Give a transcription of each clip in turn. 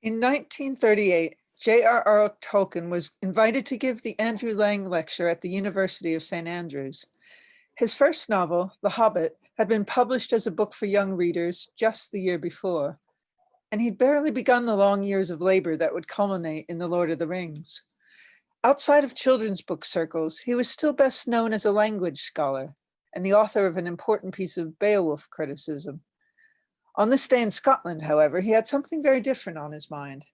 In 1938, J.R.R. Tolkien was invited to give the Andrew Lang Lecture at the University of St. Andrews. His first novel, The Hobbit, had been published as a book for young readers just the year before, and he'd barely begun the long years of labor that would culminate in The Lord of the Rings. Outside of children's book circles, he was still best known as a language scholar and the author of an important piece of Beowulf criticism. On this day in Scotland, however, he had something very different on his mind.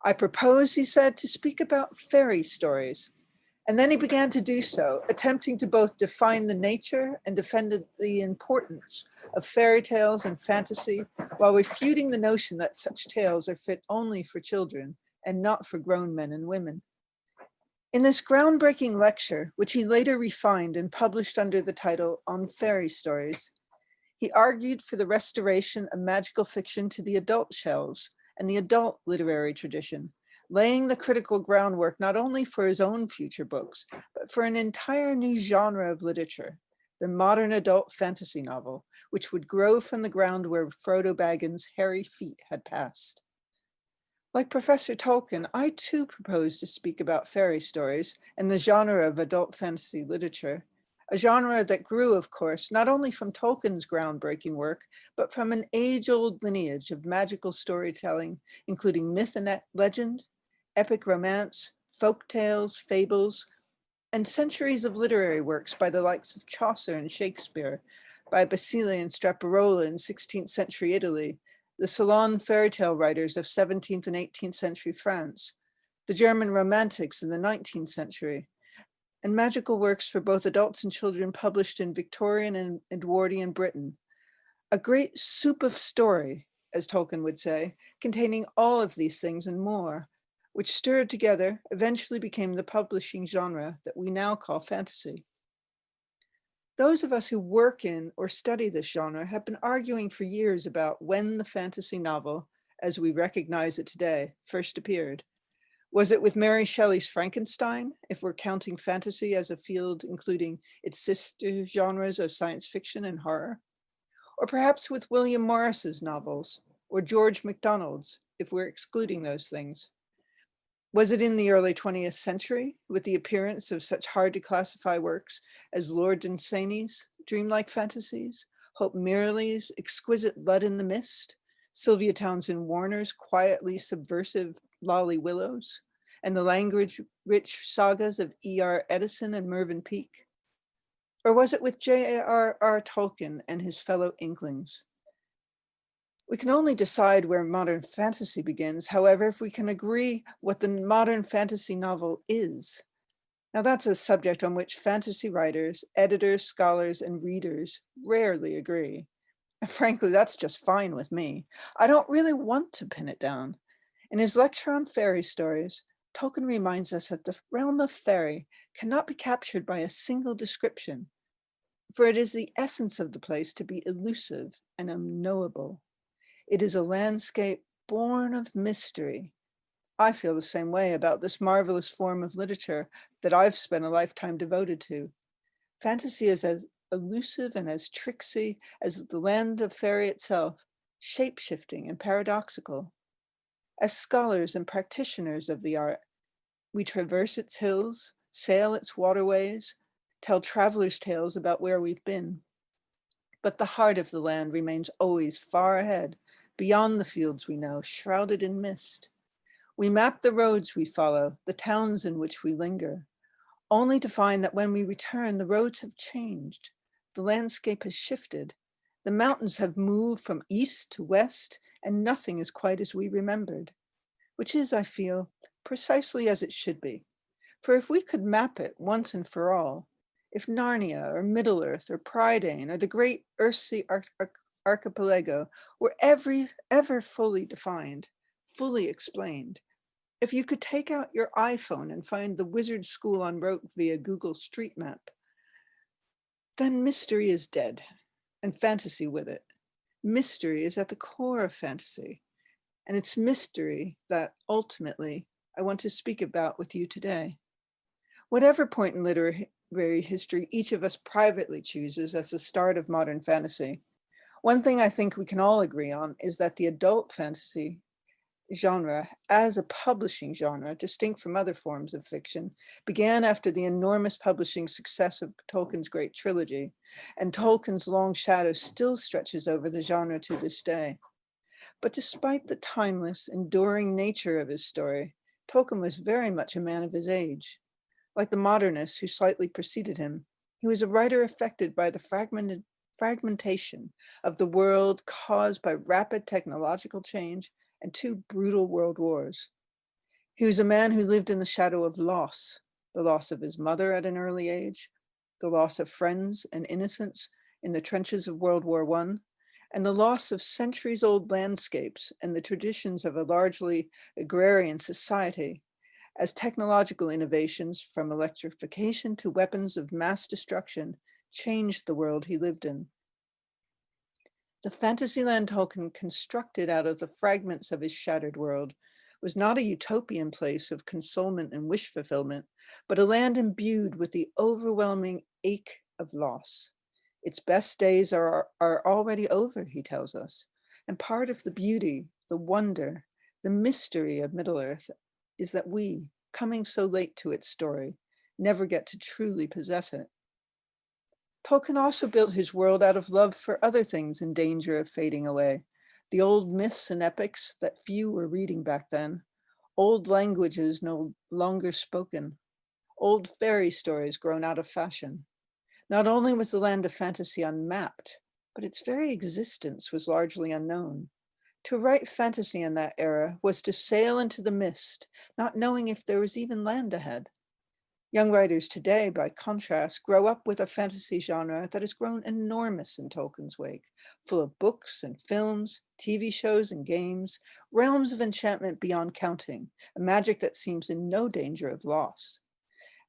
I propose, he said, to speak about fairy stories. And then he began to do so, attempting to both define the nature and defend the importance of fairy tales and fantasy, while refuting the notion that such tales are fit only for children and not for grown men and women. In this groundbreaking lecture, which he later refined and published under the title On Fairy Stories, he argued for the restoration of magical fiction to the adult shelves and the adult literary tradition, laying the critical groundwork not only for his own future books, but for an entire new genre of literature, the modern adult fantasy novel, which would grow from the ground where Frodo Baggins' hairy feet had passed. Like Professor Tolkien, I too propose to speak about fairy stories and the genre of adult fantasy literature, a genre that grew, of course, not only from Tolkien's groundbreaking work, but from an age-old lineage of magical storytelling, including myth and legend, epic romance, folk tales, fables, and centuries of literary works by the likes of Chaucer and Shakespeare, by Basile and Straparola in 16th century Italy, the Salon fairy tale writers of 17th and 18th century France, the German Romantics in the 19th century, and magical works for both adults and children published in Victorian and Edwardian Britain. A great soup of story, as Tolkien would say, containing all of these things and more, which stirred together eventually became the publishing genre that we now call fantasy. Those of us who work in or study this genre have been arguing for years about when the fantasy novel, as we recognize it today, first appeared. Was it with Mary Shelley's Frankenstein, if we're counting fantasy as a field including its sister genres of science fiction and horror? Or perhaps with William Morris's novels, or George MacDonald's, if we're excluding those things? Was it in the early 20th century, with the appearance of such hard-to-classify works as Lord Dunsany's dreamlike fantasies, Hope Mirley's exquisite Lud in the Mist, Sylvia Townsend Warner's quietly subversive Lolly Willows, and the language-rich sagas of E.R. Edison and Mervyn Peake? Or was it with J.R.R. Tolkien and his fellow Inklings? We can only decide where modern fantasy begins, however, if we can agree what the modern fantasy novel is. Now that's a subject on which fantasy writers, editors, scholars, and readers rarely agree. And frankly, that's just fine with me. I don't really want to pin it down. In his lecture on fairy stories, Tolkien reminds us that the realm of fairy cannot be captured by a single description, for it is the essence of the place to be elusive and unknowable. It is a landscape born of mystery. I feel the same way about this marvelous form of literature that I've spent a lifetime devoted to. Fantasy is as elusive and as tricksy as the land of fairy itself, shape-shifting and paradoxical. As scholars and practitioners of the art, we traverse its hills, sail its waterways, tell travelers' tales about where we've been. But the heart of the land remains always far ahead, beyond the fields we know, shrouded in mist. We map the roads we follow, the towns in which we linger, only to find that when we return, the roads have changed. The landscape has shifted. The mountains have moved from east to west, and nothing is quite as we remembered, which is, I feel, precisely as it should be. For if we could map it once and for all, if Narnia or Middle-earth or Prydain or the great Earthsea archipelago were ever fully defined, fully explained, if you could take out your iPhone and find the wizard school en route via Google Street Map, then mystery is dead, and fantasy with it. Mystery is at the core of fantasy, and it's mystery that ultimately I want to speak about with you today. Whatever point in literary history each of us privately chooses as the start of modern fantasy, one thing I think we can all agree on is that the adult fantasy genre as a publishing genre, distinct from other forms of fiction, began after the enormous publishing success of Tolkien's great trilogy, and Tolkien's long shadow still stretches over the genre to this day. But despite the timeless, enduring nature of his story, Tolkien was very much a man of his age. Like the modernists who slightly preceded him, he was a writer affected by the fragmentation of the world caused by rapid technological change and two brutal world wars. He was a man who lived in the shadow of loss, the loss of his mother at an early age, the loss of friends and innocence in the trenches of World War I, and the loss of centuries-old landscapes and the traditions of a largely agrarian society as technological innovations from electrification to weapons of mass destruction changed the world he lived in. The Fantasyland Tolkien constructed out of the fragments of his shattered world was not a utopian place of consolement and wish fulfillment, but a land imbued with the overwhelming ache of loss. Its best days are already over, he tells us, and part of the beauty, the wonder, the mystery of Middle-earth is that we, coming so late to its story, never get to truly possess it. Tolkien also built his world out of love for other things in danger of fading away. The old myths and epics that few were reading back then, old languages no longer spoken, old fairy stories grown out of fashion. Not only was the land of fantasy unmapped, but its very existence was largely unknown. To write fantasy in that era was to sail into the mist, not knowing if there was even land ahead. Young writers today, by contrast, grow up with a fantasy genre that has grown enormous in Tolkien's wake, full of books and films, TV shows and games, realms of enchantment beyond counting, a magic that seems in no danger of loss.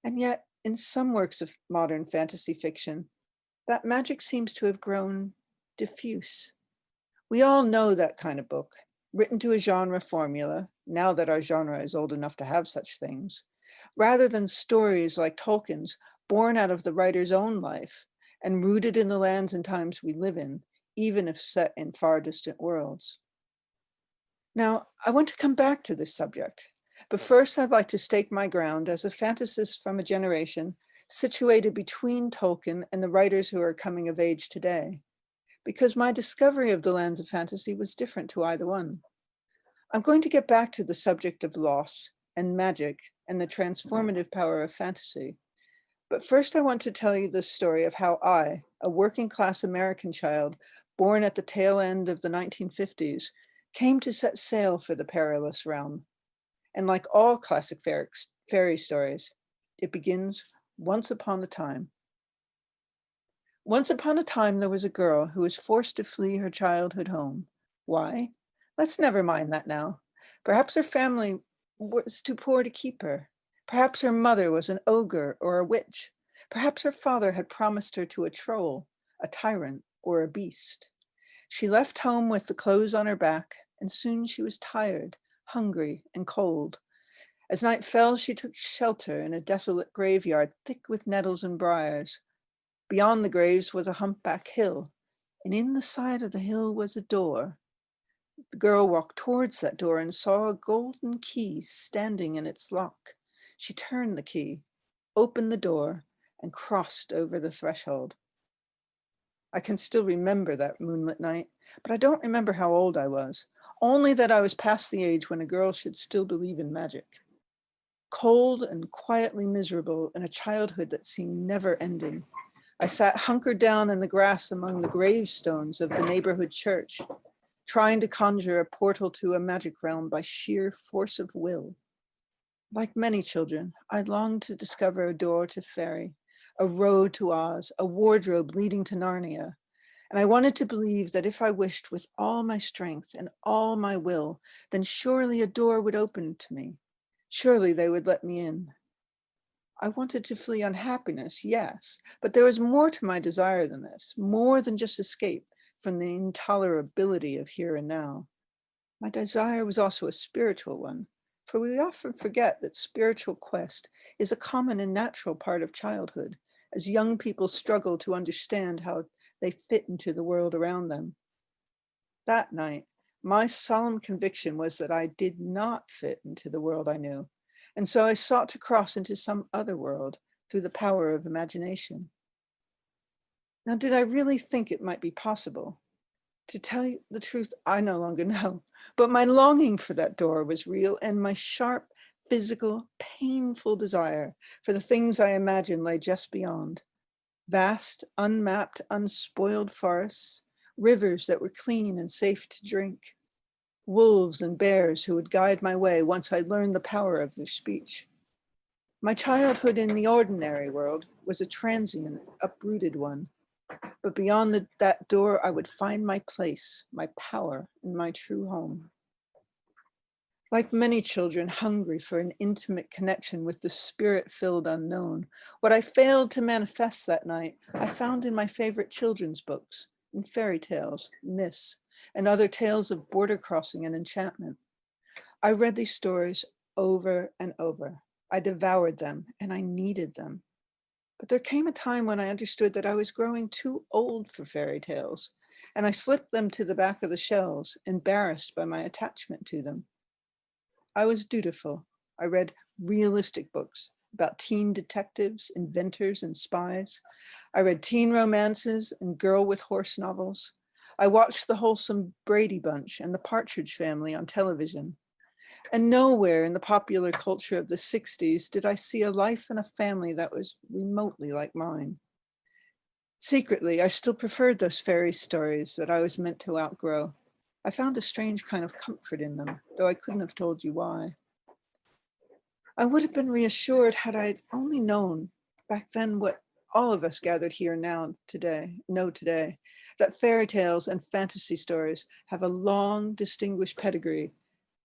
And yet, in some works of modern fantasy fiction, that magic seems to have grown diffuse. We all know that kind of book, written to a genre formula, now that our genre is old enough to have such things, rather than stories like Tolkien's, born out of the writer's own life and rooted in the lands and times we live in, even if set in far distant worlds. Now, I want to come back to this subject, but first I'd like to stake my ground as a fantasist from a generation situated between Tolkien and the writers who are coming of age today, because my discovery of the lands of fantasy was different to either one. I'm going to get back to the subject of loss and magic and the transformative power of fantasy. But first I want to tell you the story of how I, a working class American child born at the tail end of the 1950s, came to set sail for the perilous realm. And like all classic fairy stories, it begins once upon a time. Once upon a time, there was a girl who was forced to flee her childhood home. Why? Let's never mind that now. Perhaps her family was too poor to keep her. Perhaps her mother was an ogre or a witch. Perhaps her father had promised her to a troll, a tyrant, or a beast. She left home with the clothes on her back, and soon she was tired, hungry, and cold. As night fell, she took shelter in a desolate graveyard thick with nettles and briars. Beyond the graves was a humpback hill, and in the side of the hill was a door. The girl walked towards that door and saw a golden key standing in its lock. She turned the key, opened the door, and crossed over the threshold. I can still remember that moonlit night, but I don't remember how old I was, only that I was past the age when a girl should still believe in magic. Cold and quietly miserable in a childhood that seemed never ending, I sat hunkered down in the grass among the gravestones of the neighborhood church, trying to conjure a portal to a magic realm by sheer force of will. Like many children, I longed to discover a door to fairy, a road to Oz, a wardrobe leading to Narnia. And I wanted to believe that if I wished with all my strength and all my will, then surely a door would open to me. Surely they would let me in. I wanted to flee unhappiness, yes, but there was more to my desire than this, more than just escape from the intolerability of here and now. My desire was also a spiritual one, for we often forget that spiritual quest is a common and natural part of childhood, as young people struggle to understand how they fit into the world around them. That night, My solemn conviction was that I did not fit into the world I knew, and so I sought to cross into some other world through the power of imagination. Now, did I really think it might be possible? To tell you the truth, I no longer know, but my longing for that door was real, and my sharp, physical, painful desire for the things I imagined lay just beyond. Vast, unmapped, unspoiled forests, rivers that were clean and safe to drink, wolves and bears who would guide my way once I learned the power of their speech. My childhood in the ordinary world was a transient, uprooted one, but beyond that door, I would find my place, my power, and my true home. Like many children hungry for an intimate connection with the spirit-filled unknown, what I failed to manifest that night, I found in my favorite children's books, in fairy tales, myths, and other tales of border crossing and enchantment. I read these stories over and over. I devoured them, and I needed them. But there came a time when I understood that I was growing too old for fairy tales, and I slipped them to the back of the shelves, embarrassed by my attachment to them. I was dutiful. I read realistic books about teen detectives, inventors, and spies. I read teen romances and girl with horse novels. I watched the wholesome Brady Bunch and the Partridge Family on television. And nowhere in the popular culture of the 60s did I see a life and a family that was remotely like mine. Secretly, I still preferred those fairy stories that I was meant to outgrow. I found a strange kind of comfort in them, though I couldn't have told you why. I would have been reassured had I only known back then what all of us gathered here know today, that fairy tales and fantasy stories have a long, distinguished pedigree,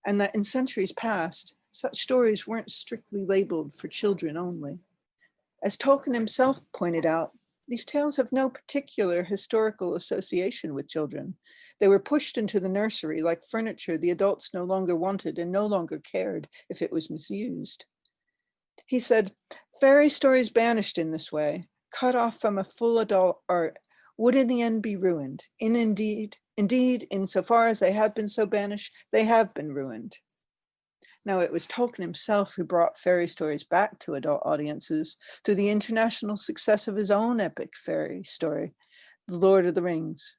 and that in centuries past, such stories weren't strictly labeled for children only. As Tolkien himself pointed out, these tales have no particular historical association with children. They were pushed into the nursery like furniture the adults no longer wanted and no longer cared if it was misused. He said, fairy stories banished in this way, cut off from a full adult art, would in the end be ruined. Indeed, insofar as they have been so banished, they have been ruined. Now, it was Tolkien himself who brought fairy stories back to adult audiences through the international success of his own epic fairy story, The Lord of the Rings.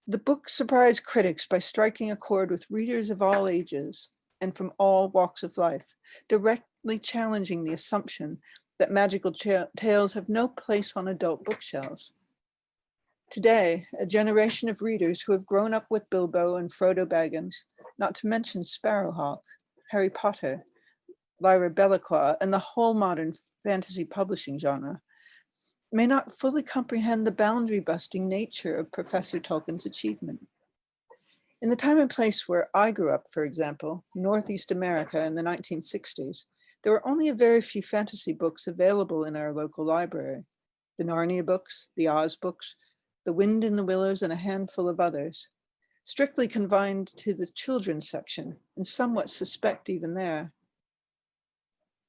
The book surprised critics by striking a chord with readers of all ages and from all walks of life, directly challenging the assumption that magical tales have no place on adult bookshelves. Today, a generation of readers who have grown up with Bilbo and Frodo Baggins, not to mention Sparrowhawk, Harry Potter, Lyra Belacqua, and the whole modern fantasy publishing genre, may not fully comprehend the boundary-busting nature of Professor Tolkien's achievement. In the time and place where I grew up, for example, Northeast America in the 1960s, there were only a very few fantasy books available in our local library. The Narnia books, the Oz books, The Wind in the Willows, and a handful of others, strictly confined to the children's section, and somewhat suspect even there.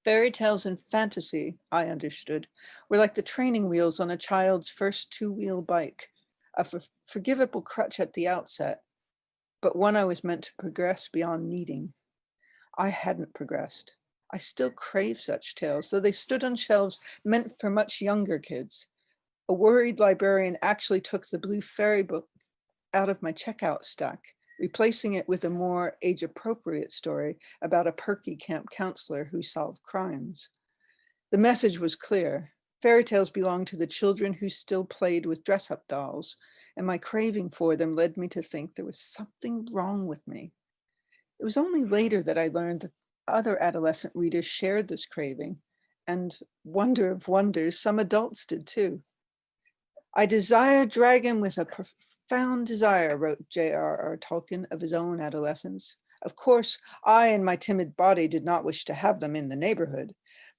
Fairy tales and fantasy, I understood, were like the training wheels on a child's first two-wheel bike, a forgivable crutch at the outset, but one I was meant to progress beyond needing. I hadn't progressed. I still crave such tales, though they stood on shelves meant for much younger kids. A worried librarian actually took the Blue Fairy book out of my checkout stack, replacing it with a more age-appropriate story about a perky camp counselor who solved crimes. The message was clear. Fairy tales belonged to the children who still played with dress-up dolls, and my craving for them led me to think there was something wrong with me. It was only later that I learned that other adolescent readers shared this craving, and wonder of wonders, some adults did too. I desire dragon with a profound desire, wrote J.R.R. Tolkien of his own adolescence. Of course, I and my timid body did not wish to have them in the neighborhood,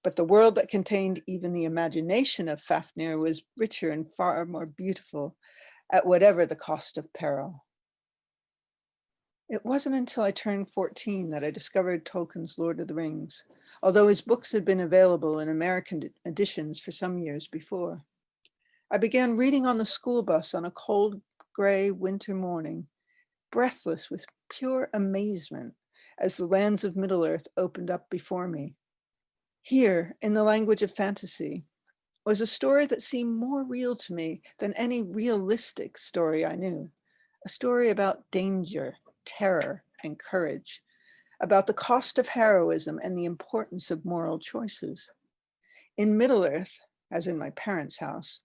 but the world that contained even the imagination of Fafnir was richer and far more beautiful, at whatever the cost of peril. It wasn't until I turned 14 that I discovered Tolkien's Lord of the Rings, although his books had been available in American editions for some years before. I began reading on the school bus on a cold, gray winter morning, breathless with pure amazement as the lands of Middle-earth opened up before me. Here, in the language of fantasy, was a story that seemed more real to me than any realistic story I knew. A story about danger, terror, and courage, about the cost of heroism and the importance of moral choices. In Middle-earth, as in my parents' house,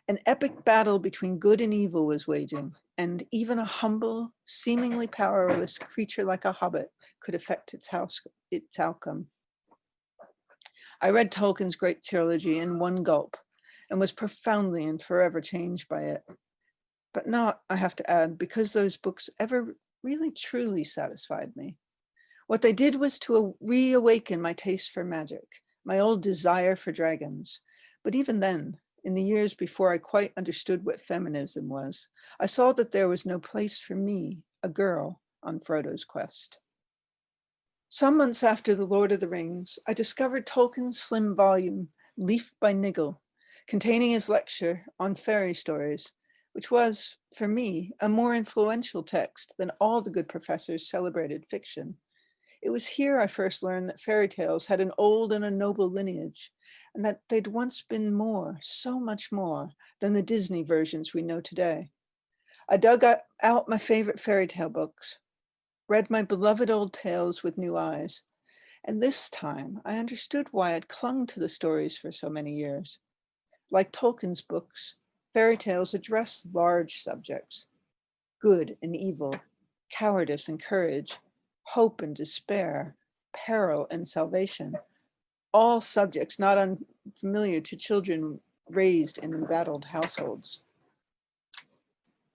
an epic battle between good and evil was waging, and even a humble, seemingly powerless creature like a hobbit could affect its outcome. I read Tolkien's great trilogy in one gulp and was profoundly and forever changed by it. But not, I have to add, because those books ever really truly satisfied me. What they did was to reawaken my taste for magic, my old desire for dragons. But even then, in the years before I quite understood what feminism was, I saw that there was no place for me, a girl, on Frodo's quest. Some months after The Lord of the Rings, I discovered Tolkien's slim volume, Leaf by Niggle, containing his lecture on fairy stories, which was, for me, a more influential text than all the good professors' celebrated fiction. It was here I first learned that fairy tales had an old and a noble lineage, and that they'd once been more, so much more, than the Disney versions we know today. I dug out my favorite fairy tale books, read my beloved old tales with new eyes, and this time I understood why I'd clung to the stories for so many years. Like Tolkien's books, fairy tales address large subjects: good and evil, cowardice and courage, hope and despair, peril and salvation, all subjects not unfamiliar to children raised in embattled households.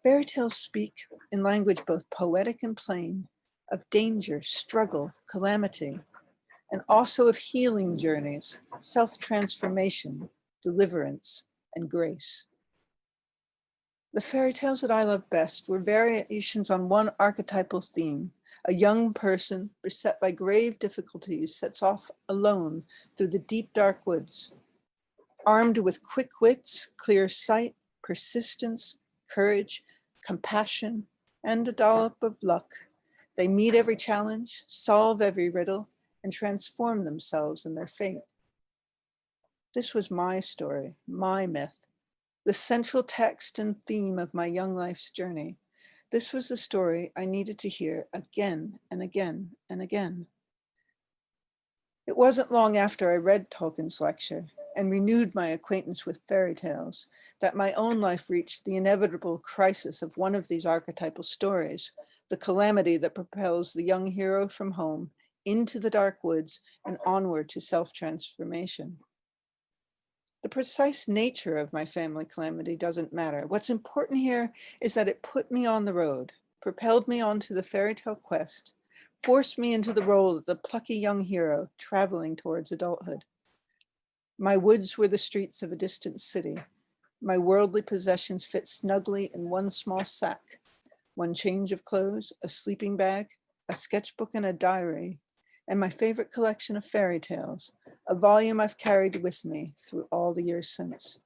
Fairy tales speak in language both poetic and plain of danger, struggle, calamity, and also of healing journeys, self-transformation, deliverance, and grace. The fairy tales that I loved best were variations on one archetypal theme. A young person beset by grave difficulties sets off alone through the deep, dark woods. Armed with quick wits, clear sight, persistence, courage, compassion, and a dollop of luck, they meet every challenge, solve every riddle, and transform themselves in their fate. This was my story, my myth, the central text and theme of my young life's journey. This was the story I needed to hear again and again and again. It wasn't long after I read Tolkien's lecture and renewed my acquaintance with fairy tales that my own life reached the inevitable crisis of one of these archetypal stories, the calamity that propels the young hero from home into the dark woods and onward to self-transformation. The precise nature of my family calamity doesn't matter. What's important here is that it put me on the road, propelled me onto the fairy tale quest, forced me into the role of the plucky young hero traveling towards adulthood. My woods were the streets of a distant city. My worldly possessions fit snugly in one small sack: one change of clothes, a sleeping bag, a sketchbook, and a diary, and my favorite collection of fairy tales, a volume I've carried with me through all the years since.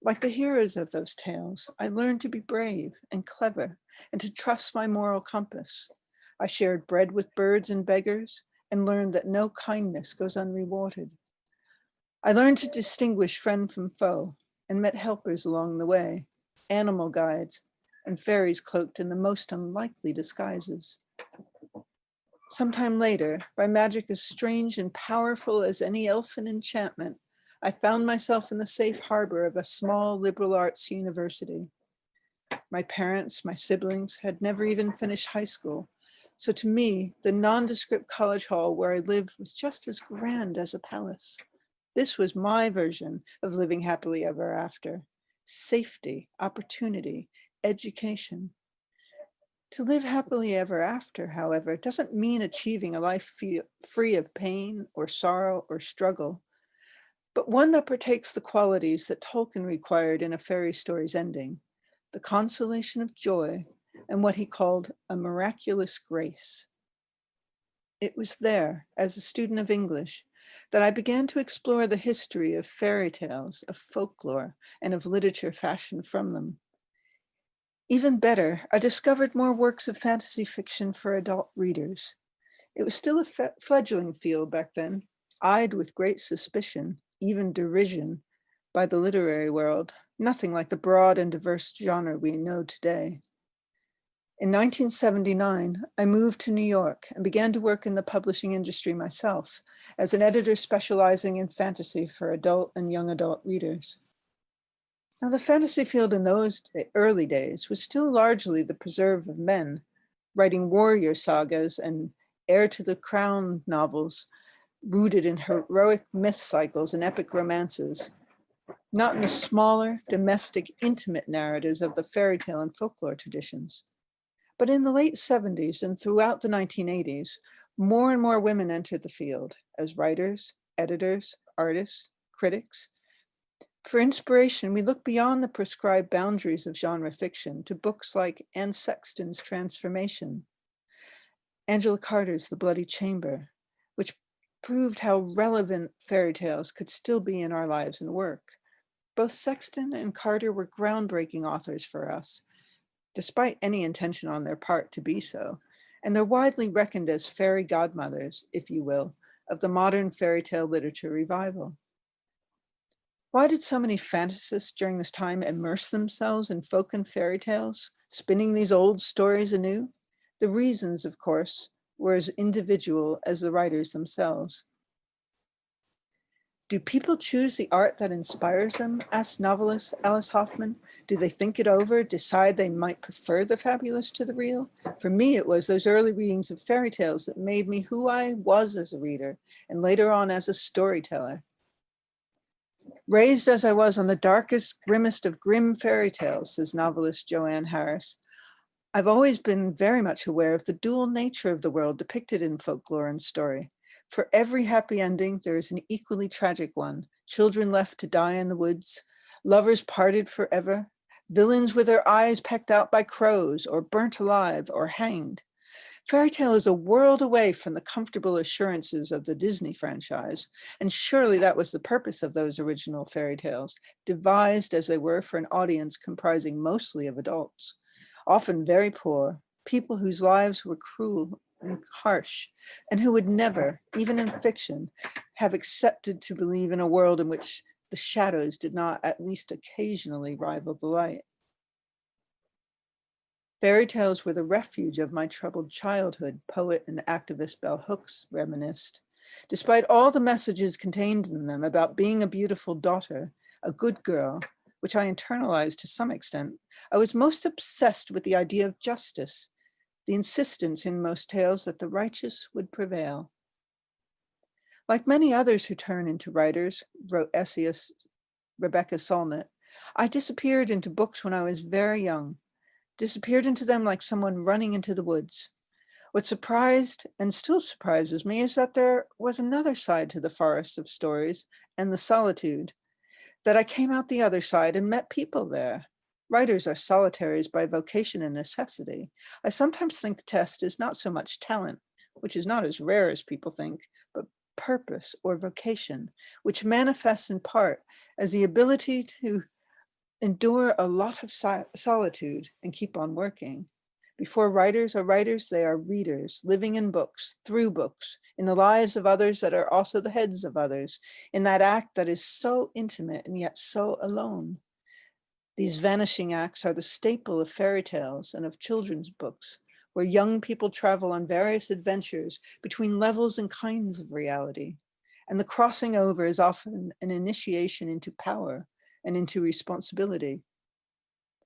Like the heroes of those tales, I learned to be brave and clever and to trust my moral compass. I shared bread with birds and beggars and learned that no kindness goes unrewarded. I learned to distinguish friend from foe and met helpers along the way, animal guides, and fairies cloaked in the most unlikely disguises. Sometime later, by magic as strange and powerful as any elfin enchantment, I found myself in the safe harbor of a small liberal arts university. My parents, my siblings, had never even finished high school, so to me, the nondescript college hall where I lived was just as grand as a palace. This was my version of living happily ever after: safety, opportunity, education. To live happily ever after, however, doesn't mean achieving a life free of pain or sorrow or struggle, but one that partakes the qualities that Tolkien required in a fairy story's ending: the consolation of joy and what he called a miraculous grace. It was there, as a student of English, that I began to explore the history of fairy tales, of folklore, and of literature fashioned from them. Even better, I discovered more works of fantasy fiction for adult readers. It was still a fledgling field back then, eyed with great suspicion, even derision, by the literary world, nothing like the broad and diverse genre we know today. In 1979, I moved to New York and began to work in the publishing industry myself as an editor specializing in fantasy for adult and young adult readers. Now, the fantasy field in those early days was still largely the preserve of men, writing warrior sagas and heir to the crown novels rooted in heroic myth cycles and epic romances, not in the smaller, domestic, intimate narratives of the fairy tale and folklore traditions. But in the late 70s and throughout the 1980s, more and more women entered the field as writers, editors, artists, critics. For inspiration, we look beyond the prescribed boundaries of genre fiction to books like Anne Sexton's Transformation, Angela Carter's The Bloody Chamber, which proved how relevant fairy tales could still be in our lives and work. Both Sexton and Carter were groundbreaking authors for us, despite any intention on their part to be so, and they're widely reckoned as fairy godmothers, if you will, of the modern fairy tale literature revival. Why did so many fantasists during this time immerse themselves in folk and fairy tales, spinning these old stories anew? The reasons, of course, were as individual as the writers themselves. Do people choose the art that inspires them? Asked novelist Alice Hoffman. Do they think it over, decide they might prefer the fabulous to the real? For me, it was those early readings of fairy tales that made me who I was as a reader, and later on as a storyteller. Raised as I was on the darkest, grimmest of grim fairy tales, says novelist Joanne Harris, I've always been very much aware of the dual nature of the world depicted in folklore and story. For every happy ending, there is an equally tragic one. Children left to die in the woods, lovers parted forever, villains with their eyes pecked out by crows, or burnt alive, or hanged. Fairy tale is a world away from the comfortable assurances of the Disney franchise, and surely that was the purpose of those original fairy tales, devised as they were for an audience comprising mostly of adults, often very poor, people whose lives were cruel and harsh, and who would never, even in fiction, have accepted to believe in a world in which the shadows did not at least occasionally rival the light. Fairy tales were the refuge of my troubled childhood, poet and activist Bell Hooks reminisced. Despite all the messages contained in them about being a beautiful daughter, a good girl, which I internalized to some extent, I was most obsessed with the idea of justice, the insistence in most tales that the righteous would prevail. Like many others who turn into writers, wrote essayist Rebecca Solnit, I disappeared into books when I was very young, disappeared into them like someone running into the woods. What surprised and still surprises me is that there was another side to the forest of stories and the solitude, that I came out the other side and met people there. Writers are solitaries by vocation and necessity. I sometimes think the test is not so much talent, which is not as rare as people think, but purpose or vocation, which manifests in part as the ability to endure a lot of solitude and keep on working. Before writers are writers, they are readers, living in books, through books, in the lives of others that are also the heads of others, in that act that is so intimate and yet so alone. These vanishing acts are the staple of fairy tales and of children's books, where young people travel on various adventures between levels and kinds of reality. And the crossing over is often an initiation into power and into responsibility.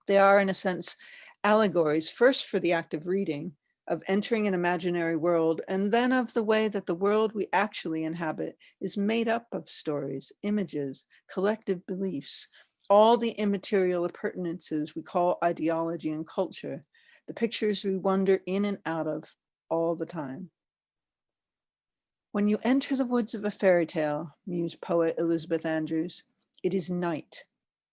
They are, in a sense, allegories, first for the act of reading, of entering an imaginary world, and then of the way that the world we actually inhabit is made up of stories, images, collective beliefs, all the immaterial appurtenances we call ideology and culture, the pictures we wander in and out of all the time. When you enter the woods of a fairy tale, mused poet Elizabeth Andrews, it is night,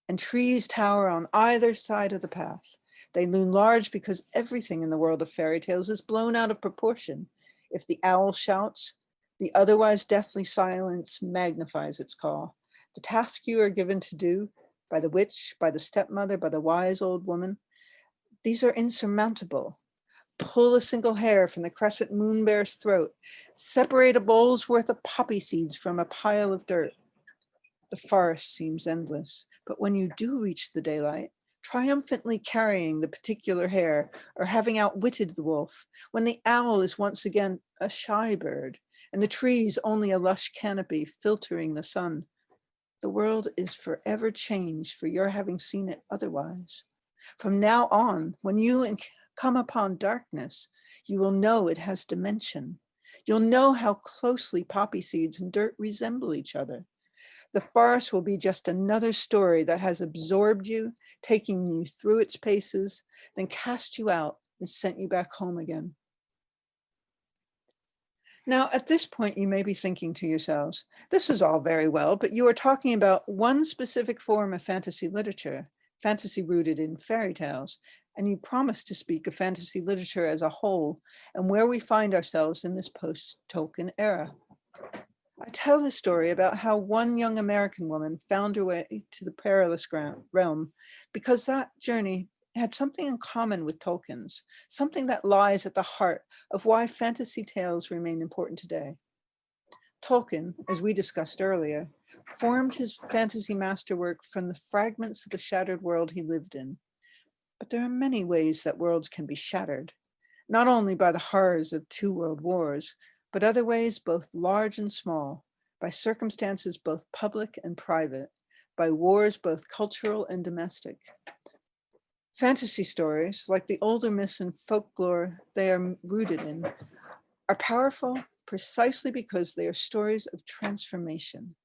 and trees tower on either side of the path. They loom large because everything in the world of fairy tales is blown out of proportion. If the owl shouts, the otherwise deathly silence magnifies its call. The task you are given to do by the witch, by the stepmother, by the wise old woman, These are insurmountable. Pull a single hair from the crescent moon bear's throat, separate a bowl's worth of poppy seeds from a pile of dirt. The forest seems endless, but when you do reach the daylight, triumphantly carrying the particular hair or having outwitted the wolf, when the owl is once again a shy bird and the trees only a lush canopy filtering the sun, the world is forever changed for your having seen it otherwise. From now on, when you come upon darkness, you will know it has dimension. You'll know how closely poppy seeds and dirt resemble each other. The forest will be just another story that has absorbed you, taking you through its paces, then cast you out and sent you back home again. Now, at this point, you may be thinking to yourselves, this is all very well, but you are talking about one specific form of fantasy literature, fantasy rooted in fairy tales, and you promise to speak of fantasy literature as a whole and where we find ourselves in this post-Tolkien era. I tell the story about how one young American woman found her way to the perilous realm because that journey had something in common with Tolkien's, something that lies at the heart of why fantasy tales remain important today. Tolkien, as we discussed earlier, formed his fantasy masterwork from the fragments of the shattered world he lived in. But there are many ways that worlds can be shattered, not only by the horrors of 2 world wars, but other ways both large and small, by circumstances both public and private, by wars both cultural and domestic. Fantasy stories, like the older myths and folklore they are rooted in, are powerful precisely because they are stories of transformation,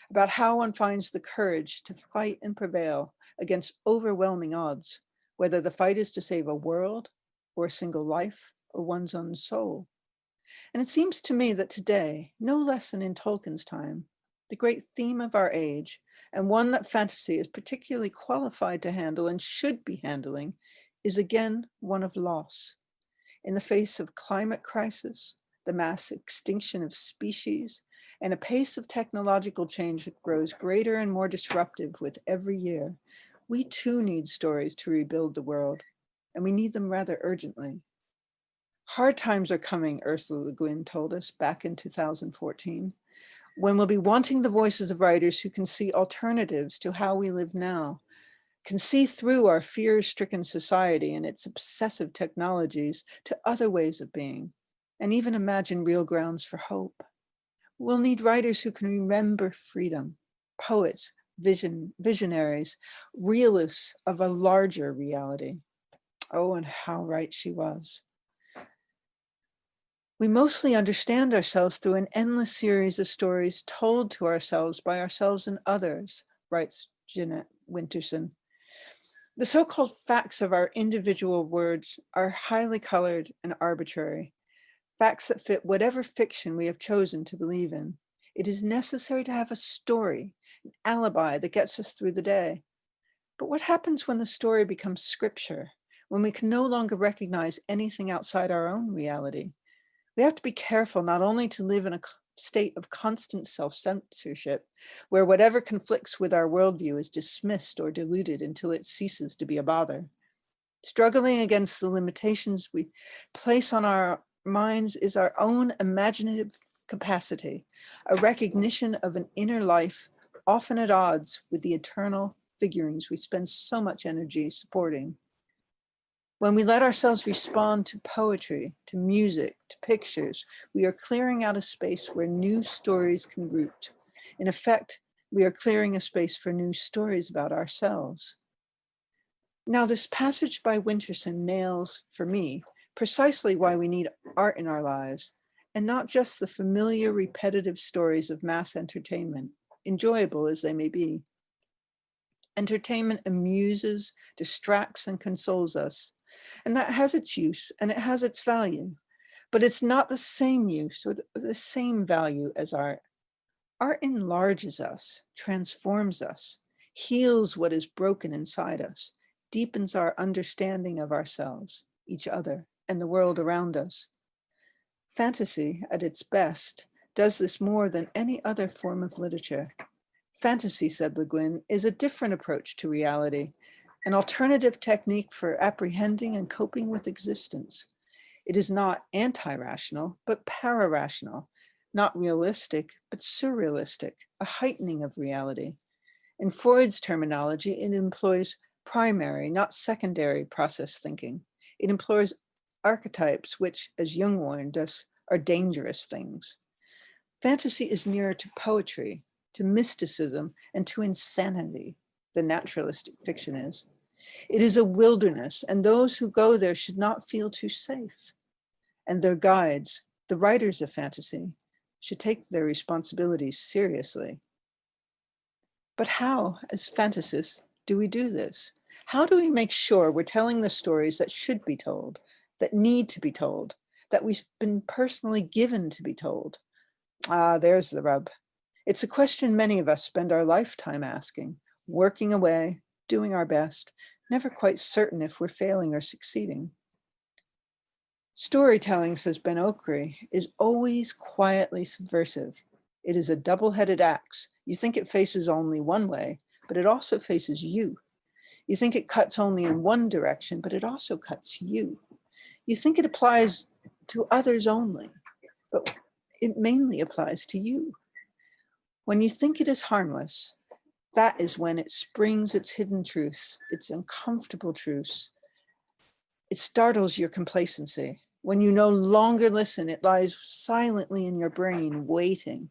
about how one finds the courage to fight and prevail against overwhelming odds, whether the fight is to save a world or a single life or one's own soul. And it seems to me that today, no less than in Tolkien's time, the great theme of our age, and one that fantasy is particularly qualified to handle and should be handling, is again one of loss. In the face of climate crisis, the mass extinction of species, and a pace of technological change that grows greater and more disruptive with every year, we too need stories to rebuild the world, and we need them rather urgently. Hard times are coming, Ursula Le Guin told us back in 2014, when we'll be wanting the voices of writers who can see alternatives to how we live now, can see through our fear-stricken society and its obsessive technologies to other ways of being, and even imagine real grounds for hope. We'll need writers who can remember freedom, poets, visionaries, realists of a larger reality. Oh, and how right she was. We mostly understand ourselves through an endless series of stories told to ourselves by ourselves and others, writes Jeanette Winterson. The so-called facts of our individual words are highly colored and arbitrary, facts that fit whatever fiction we have chosen to believe in. It is necessary to have a story, an alibi that gets us through the day. But what happens when the story becomes scripture, when we can no longer recognize anything outside our own reality? We have to be careful not only to live in a state of constant self-censorship, where whatever conflicts with our worldview is dismissed or diluted until it ceases to be a bother. Struggling against the limitations we place on our minds is our own imaginative capacity, a recognition of an inner life often at odds with the eternal figurings we spend so much energy supporting. When we let ourselves respond to poetry, to music, to pictures, we are clearing out a space where new stories can root. In effect, we are clearing a space for new stories about ourselves. Now, this passage by Winterson nails, for me, precisely why we need art in our lives, and not just the familiar, repetitive stories of mass entertainment, enjoyable as they may be. Entertainment amuses, distracts, and consoles us. And that has its use and it has its value, but it's not the same use or the same value as art. Art enlarges us, transforms us, heals what is broken inside us, deepens our understanding of ourselves, each other, and the world around us. Fantasy, at its best, does this more than any other form of literature. Fantasy, said Le Guin, is a different approach to reality. an alternative technique for apprehending and coping with existence. It is not anti-rational, but para-rational, not realistic, but surrealistic, a heightening of reality. In Freud's terminology, it employs primary, not secondary process thinking. It employs archetypes, which, as Jung warned us, are dangerous things. Fantasy is nearer to poetry, to mysticism, and to insanity than naturalistic fiction is. It is a wilderness, and those who go there should not feel too safe. And their guides, the writers of fantasy, should take their responsibilities seriously. But how, as fantasists, do we do this? How do we make sure we're telling the stories that should be told, that need to be told, that we've been personally given to be told? There's the rub. It's a question many of us spend our lifetime asking, working away, doing our best, never quite certain if we're failing or succeeding. Storytelling, says Ben Okri, is always quietly subversive. It is a double-headed axe. You think it faces only one way, but it also faces you. You think it cuts only in one direction, but it also cuts you. You think it applies to others only, but it mainly applies to you. When you think it is harmless, that is when it springs its hidden truths, its uncomfortable truths. It startles your complacency. When you no longer listen, it lies silently in your brain, waiting.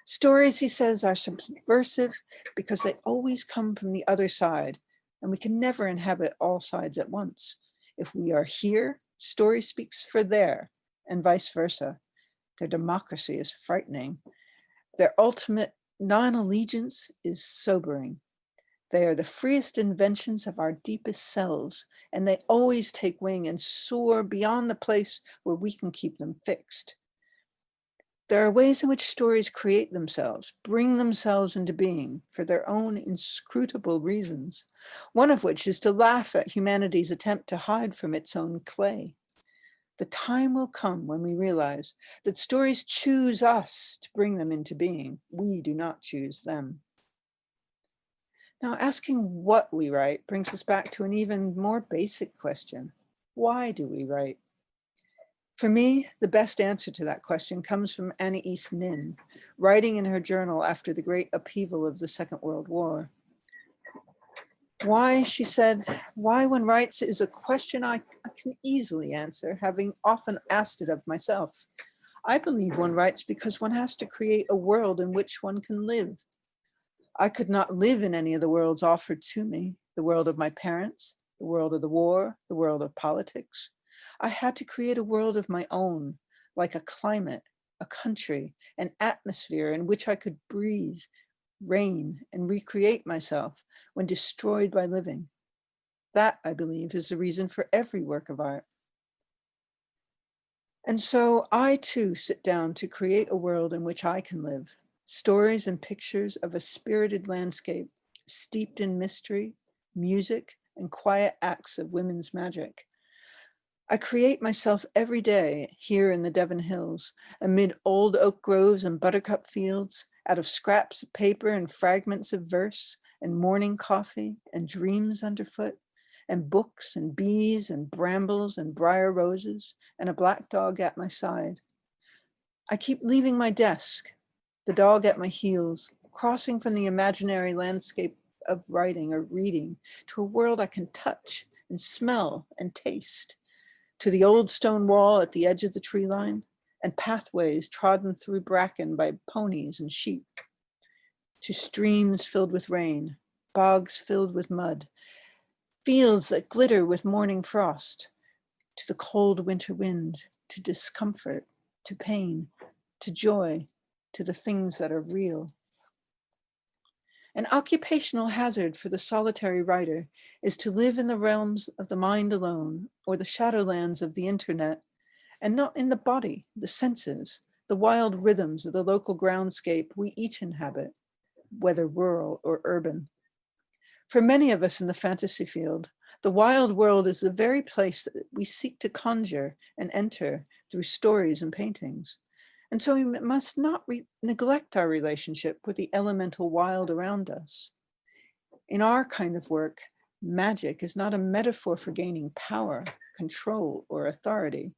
Stories, he says, are subversive because they always come from the other side, and we can never inhabit all sides at once. If we are here, story speaks for there, and vice versa. Their democracy is frightening. Their ultimate non-allegiance is sobering. They are the freest inventions of our deepest selves, and they always take wing and soar beyond the place where we can keep them fixed. There are ways in which stories create themselves, bring themselves into being for their own inscrutable reasons, one of which is to laugh at humanity's attempt to hide from its own clay. The time will come when we realize that stories choose us to bring them into being. We do not choose them. Now, asking what we write brings us back to an even more basic question. Why do we write? For me, the best answer to that question comes from Anais Nin, writing in her journal after the great upheaval of the Second World War. Why, she said, why one writes is a question I can easily answer, having often asked it of myself. I believe one writes because one has to create a world in which one can live. I could not live in any of the worlds offered to me, the world of my parents, the world of the war, the world of politics. I had to create a world of my own, like a climate, a country, an atmosphere in which I could breathe, reign, and recreate myself when destroyed by living. That, I believe, is the reason for every work of art. And so I too sit down to create a world in which I can live. Stories and pictures of a spirited landscape steeped in mystery, music, and quiet acts of women's magic. I create myself every day here in the Devon Hills, amid old oak groves and buttercup fields, out of scraps of paper and fragments of verse, and morning coffee, and dreams underfoot, and books and bees and brambles and briar roses, and a black dog at my side. I keep leaving my desk, the dog at my heels, crossing from the imaginary landscape of writing or reading to a world I can touch and smell and taste, to the old stone wall at the edge of the tree line, and pathways trodden through bracken by ponies and sheep, to streams filled with rain, bogs filled with mud, fields that glitter with morning frost, to the cold winter wind, to discomfort, to pain, to joy, to the things that are real. An occupational hazard for the solitary writer is to live in the realms of the mind alone, or the shadowlands of the internet, and not in the body, the senses, the wild rhythms of the local groundscape we each inhabit, whether rural or urban. For many of us in the fantasy field, the wild world is the very place that we seek to conjure and enter through stories and paintings. And so we must not neglect our relationship with the elemental wild around us. In our kind of work, Magic is not a metaphor for gaining power, control, or authority,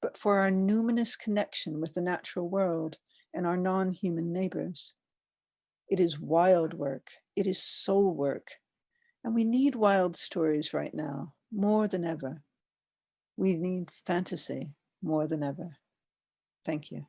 but for our numinous connection with the natural world and our non-human neighbors. It is wild work, it is soul work, and we need wild stories right now, more than ever. We need fantasy more than ever. Thank you.